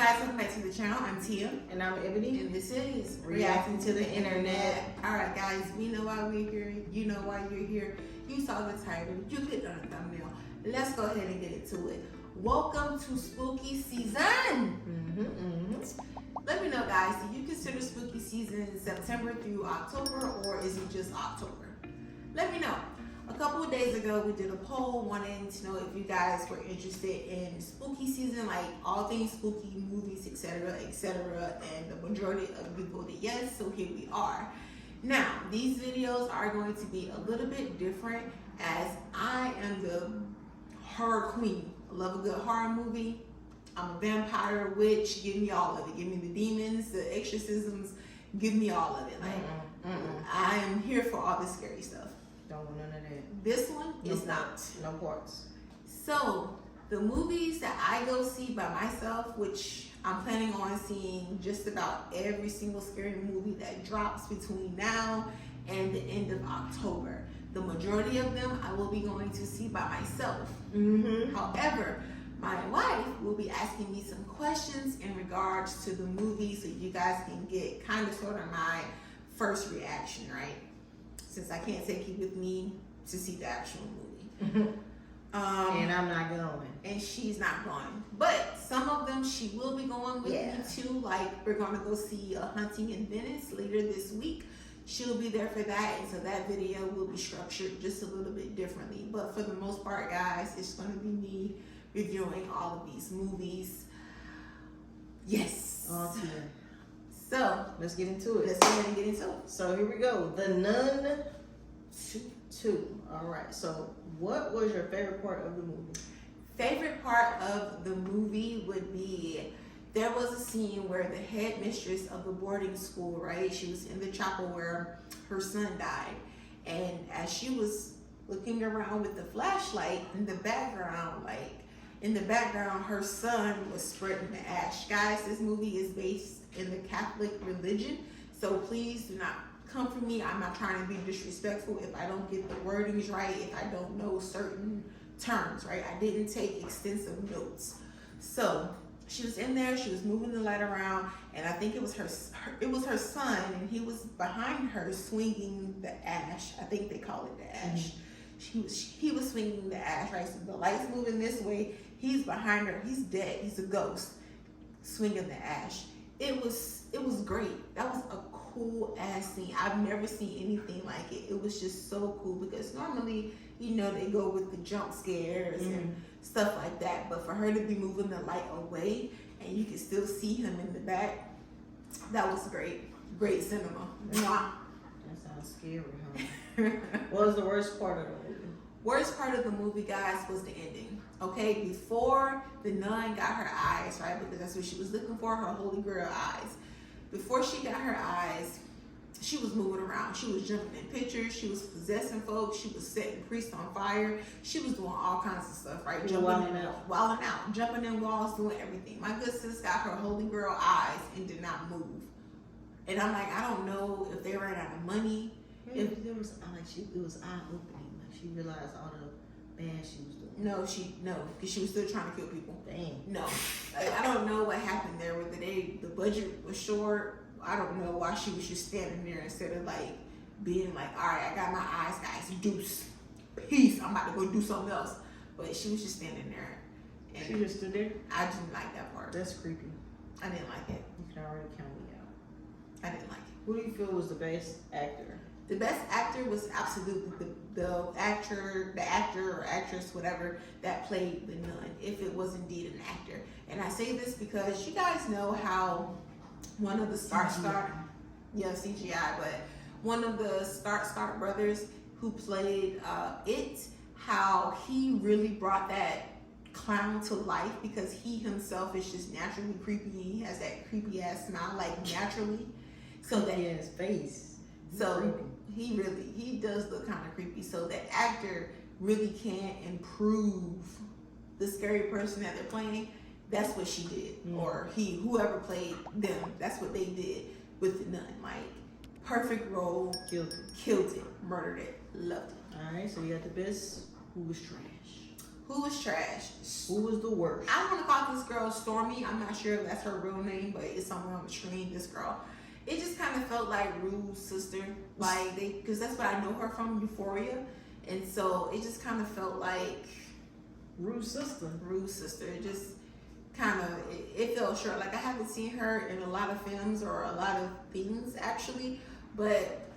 guys, welcome back to the channel. I'm Tia. And I'm Ebony. And this is Reacting to the Internet. Alright guys, we know why we're here. You know why you're here. You saw the title. You clicked on the thumbnail. Let's go ahead and get into it. Welcome to spooky season. Let me know, guys, do you consider spooky season September through October, or is it just October? Let me know. A couple of days ago, we did a poll wanting to know if you guys were interested in spooky season, like all things spooky, movies, etc., etc., and the majority of you voted yes, so here we are. Now, these videos are going to be a little bit different, as I am the horror queen. I love a good horror movie. I'm a vampire, witch, give me all of it. Give me the demons, the exorcisms, give me all of it. Like, I am here for all the scary stuff. Don't want none of that. This one is not. No parts. So, the movies that I go see by myself, which I'm planning on seeing just about every single scary movie that drops between now and the end of October. The majority of them I will be going to see by myself. However, my wife will be asking me some questions in regards to the movie, so you guys can get kind of sort of my first reaction, right? Since I can't take you with me to see the actual movie. And I'm not going. And she's not going. But some of them she will be going with me too. Like, we're going to go see A Hunting in Venice later this week. She'll be there for that. And so that video will be structured just a little bit differently. But for the most part, guys, it's going to be me reviewing all of these movies. Yes. Okay. So let's get into it. Let's go ahead and get into it. So here we go. The Nun 2. All right. So what was your favorite part of the movie? Favorite part of the movie would be, there was a scene where the headmistress of the boarding school, right? She was in the chapel where her son died. And as she was looking around with the flashlight in the background, her son was spreading the ash. Guys, this movie is based in the Catholic religion, so please do not come for me. I'm not trying to be disrespectful if I don't get the wordings right, if I don't know certain terms, right? I didn't take extensive notes. So she was in there, she was moving the light around, and I think it was her son, and he was behind her swinging the ash. I think they call it the ash. He was swinging the ash, right? So the light's moving this way, he's behind her, he's dead, he's a ghost, swinging the ash. It was great. That was a cool ass scene. I've never seen anything like it. It was just so cool, because normally, you know, they go with the jump scares and stuff like that. But for her to be moving the light away and you can still see him in the back, that was great. Great cinema. Mwah. That sounds scary, huh? What was the worst part of the movie? Worst part of the movie, guys, was the ending. Okay, before the nun got her eyes, right? Because that's what she was looking for, her holy grail eyes. Before she got her eyes, she was moving around. She was jumping in pictures. She was possessing folks. She was setting priests on fire. She was doing all kinds of stuff, right? Wilding out, jumping in walls, doing everything. My good sis got her holy grail eyes and did not move. And I'm like, I don't know if they ran out of money. It was eye-opening. Like, she realized all the bad she was doing. No, because she was still trying to kill people. Dang. No, I don't know what happened there. Whether the budget was short, I don't know why she was just standing there instead of like being like, all right, I got my eyes, guys, deuce, peace, I'm about to go do something else. But she was just standing there. And she just stood there? I didn't like that part. That's creepy. I didn't like it. You can already count me out. I didn't like it. Who do you feel was the best actor? The best actor was absolutely the actor or actress, whatever, that played the nun, if it was indeed an actor. And I say this because you guys know how one of the Stark, CGI, but one of the Stark brothers who played it, how he really brought that clown to life, because he himself is just naturally creepy. He has that creepy ass smile, like naturally. So that in his face. So he does look kind of creepy. So the actor really can improve the scary person that they're playing. That's what she did, or whoever played them. That's what they did with the nun. Like, perfect role, killed it, murdered it, loved it. All right, so you got the best. Who was trash? Who was trash? Who was the worst? I want to call this girl Stormy. I'm not sure if that's her real name, but it's somewhere on the screen. This girl. It just kind of felt like Rue's sister, like because that's what I know her from, Euphoria, and so it just kind of felt like Rue's sister. Rue's sister. It just kind of it fell short. Like I haven't seen her in a lot of films or a lot of things actually, but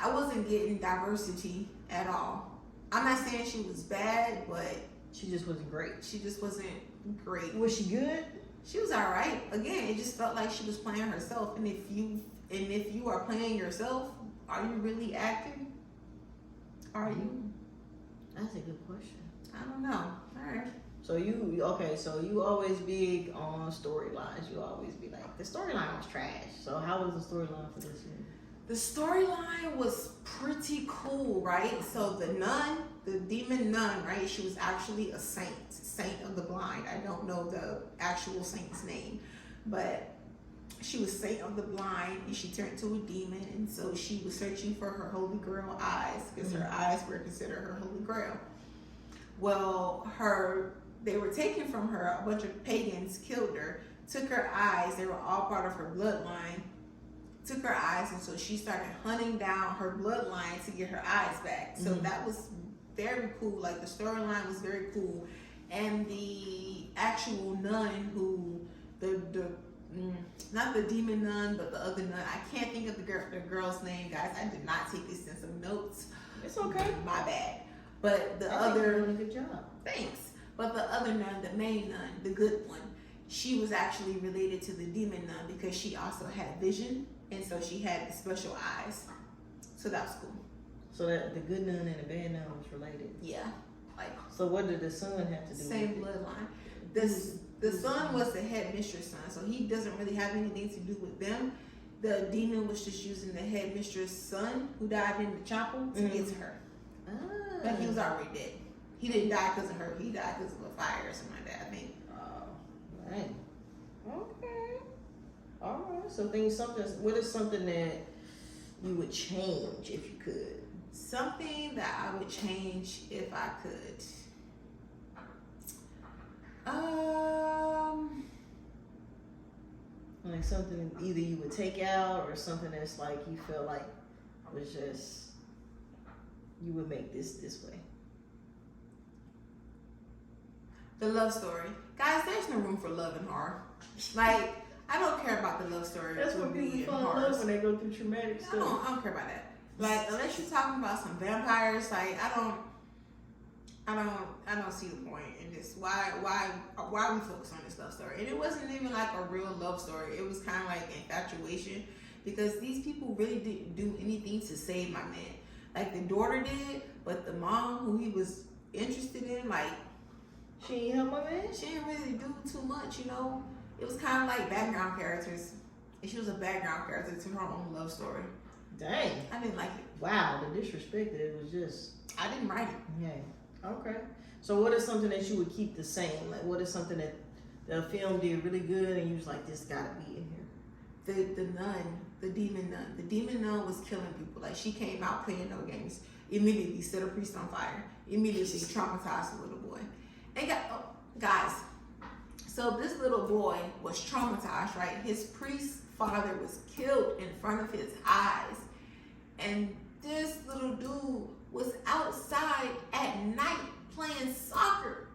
I wasn't getting diversity at all. I'm not saying she was bad, but she just wasn't great. She just wasn't great. Was she good? She was all right. Again, it just felt like she was playing herself. And if you are playing yourself, are you really acting? Are you? That's a good question. I don't know. All right. So so you always big on storylines. You always be like, the storyline was trash. So how was the storyline for this year? The storyline was pretty cool, right? So the nun, the demon nun, right? She was actually a saint of the blind. I don't know the actual saint's name, but she was saint of the blind, and she turned to a demon, and so she was searching for her holy grail eyes, because her eyes were considered her holy grail. Well, they were taken from her. A bunch of pagans killed her, took her eyes. They were all part of her bloodline. Took her eyes, and so she started hunting down her bloodline to get her eyes back. So that was very cool. Like the storyline was very cool, and the actual nun who not the demon nun, but the other nun. I can't think of the girl's name, guys. I did not take extensive notes. It's okay. My bad. But I think you're doing a good job. Thanks. But the other nun, the main nun, the good one, she was actually related to the demon nun because she also had vision. And so she had the special eyes. So that was cool. So that the good nun and the bad nun was related. Yeah. Like. So what did the son have to do same with it? bloodline. The son was the head mistress son, so he doesn't really have anything to do with them. The demon was just using the head mistress son who died in the chapel to get to her. But he was already dead. He didn't die because of her. He died because of a fire or something like that, I think. Oh, man. Okay. All right. So what is something that you would change if you could? Something that I would change if I could. Like something either you would take out or something that's like you feel like was just you would make this way. The love story. Guys, there's no room for love in horror. Like, I don't care about the love story. That's what people fall in love when they go through traumatic stuff. I don't care about that. Like, unless you're talking about some vampires, like I don't see the point in this. Why we focus on this love story? And it wasn't even like a real love story. It was kind of like infatuation, because these people really didn't do anything to save my man. Like the daughter did, but the mom who he was interested in, like she ain't help my man. She didn't really do too much, you know. It was kind of like background characters, and she was a background character to her own love story. Dang. I didn't like it. Wow, the disrespect. It was just. I didn't write it. Yeah. Okay. So what is something that you would keep the same? Like what is something that the film did really good and you was like, this gotta be in here? The nun, the demon nun. The demon nun was killing people. Like she came out playing no games. Immediately set a priest on fire. Immediately traumatized the little boy. And guys, so this little boy was traumatized, right? His priest father was killed in front of his eyes. And this little dude was outside at night playing soccer.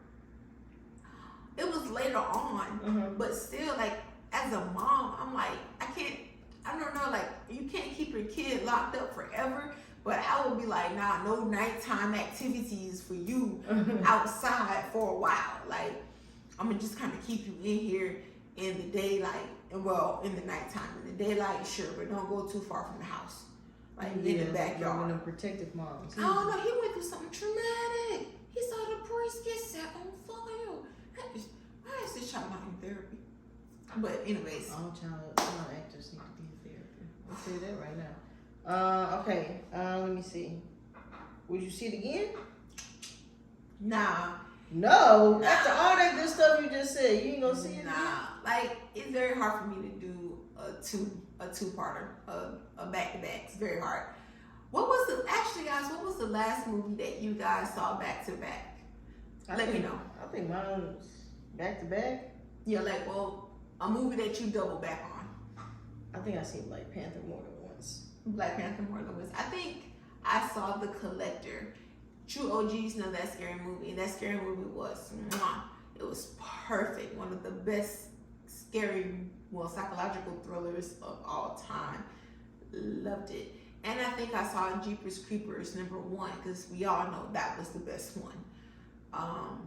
It was later on, but still, like, as a mom, I'm like, I don't know, like, you can't keep your kid locked up forever, but I would be like, nah, no nighttime activities for you outside for a while. Like, I'm gonna just kind of keep you in here in the daylight, and well, in the nighttime. In the daylight, sure, but don't go too far from the house. Like, in the backyard. One of them protective moms. I don't know, he went through something traumatic. He saw the priest get set on fire. Why is this child not in therapy? But anyways. All child actors need to be in therapy. I'll tell you that right now. Okay, let me see. Would you see it again? Nah. No? After all that good stuff you just said, you ain't gonna see it again? Nah. Like, it's very hard for me to do a two-parter, a back-to-back. It's very hard. What was the last movie that you guys saw back to back? Let me know. I think mine's back to back. Yeah, like, well, a movie that you double back on. I think I seen Black Panther more than once. Black Panther more than once. I think I saw The Collector. True OGs know that scary movie, and that scary movie was, it was perfect. One of the best scary, psychological thrillers of all time. Loved it. And I think I saw Jeepers Creepers #1, because we all know that was the best one.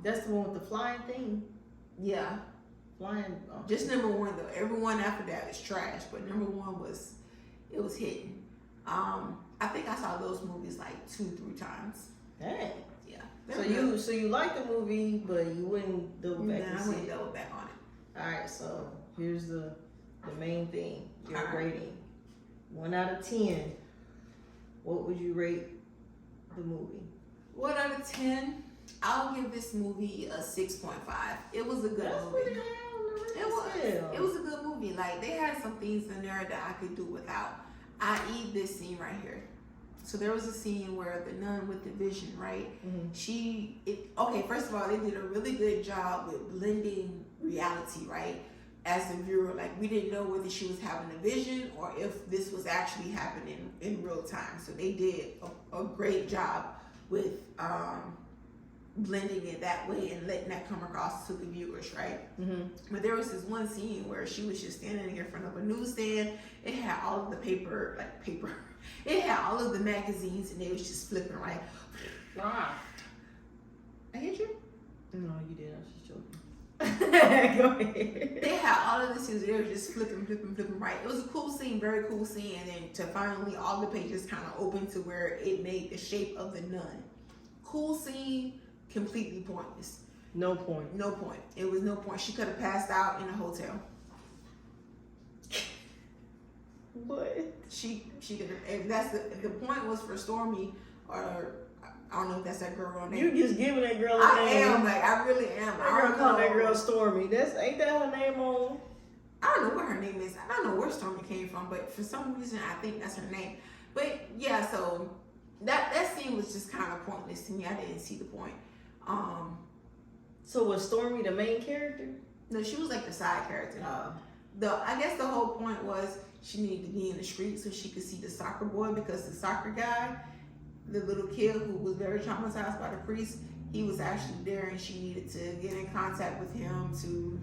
That's the one with the flying thing. Yeah. Flying. Just #1 though. Everyone after that is trash, but #1 was hitting. I think I saw those movies like 2-3 times. Dang. Yeah. So you like the movie, but you wouldn't double back and I see wouldn't it. double back on it. All right. So here's the main thing. Your All right. rating. 1 out of 10. What would you rate the movie? 1 out of 10. I'll give this movie a 6.5. It was a good That's movie. pretty high on the It was. scale. It was a good movie. Like, they had some things in there that I could do without. I.e. this scene right here. So there was a scene where the nun with the vision, right? Mm-hmm. First of all, they did a really good job with blending reality, right? As the viewer, like, we didn't know whether she was having a vision or if this was actually happening in real time. So they did a great job with blending it that way and letting that come across to the viewers, right? Mm-hmm. But there was this one scene where she was just standing in front of a newsstand. It had all of the paper. It had all of the magazines, and they was just flipping, right? Ah. I hit you? No, you didn't. I was just joking. Go ahead. They had all of the scenes. They were just flipping, right? It was a cool scene, very cool scene. And then to finally all the pages kind of open to where it made the shape of the nun. Cool scene, completely pointless. No point. No point. It was no point. She could have passed out in a hotel. What? She could have. If that's the point was for Stormy, or I don't know if that's that girl name. You just giving that girl a I name. am, like, I really am. That I girl don't called know. that girl Stormy. Ain't that her name on? I don't know what her name is. I don't know where Stormy came from, but for some reason I think that's her name. But yeah, so that scene was just kind of pointless to me. I didn't see the point. So was Stormy the main character? No, she was like the side character. I guess the whole point was she needed to be in the street so she could see the soccer boy, because the soccer guy, the little kid who was very traumatized by the priest, he was actually there, and she needed to get in contact with him to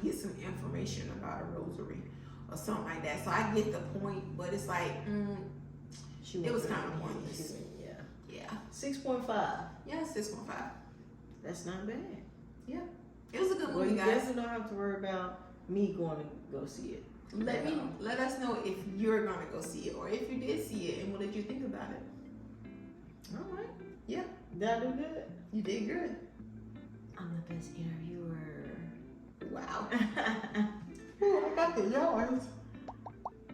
get some information about a rosary or something like that. So I get the point, but it's like, it was kind of pointless. Yeah. 6.5. Yeah, 6.5. That's not bad. Yeah. It was a good Well, movie, you guys. definitely don't have to worry about me going to go see it. Let us know if you're gonna go see it, or if you did see it, and what did you think about it? All right. Yeah. Did I do good? You did good. I'm the best interviewer. Wow. Ooh, I got the yawns.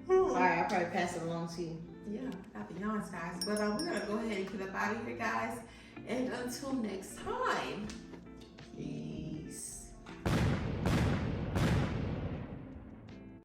Sorry, I'll probably pass it along to you. Yeah, got the yawns, guys. But we're gonna go ahead and get up out of here, guys. And until next time. Peace.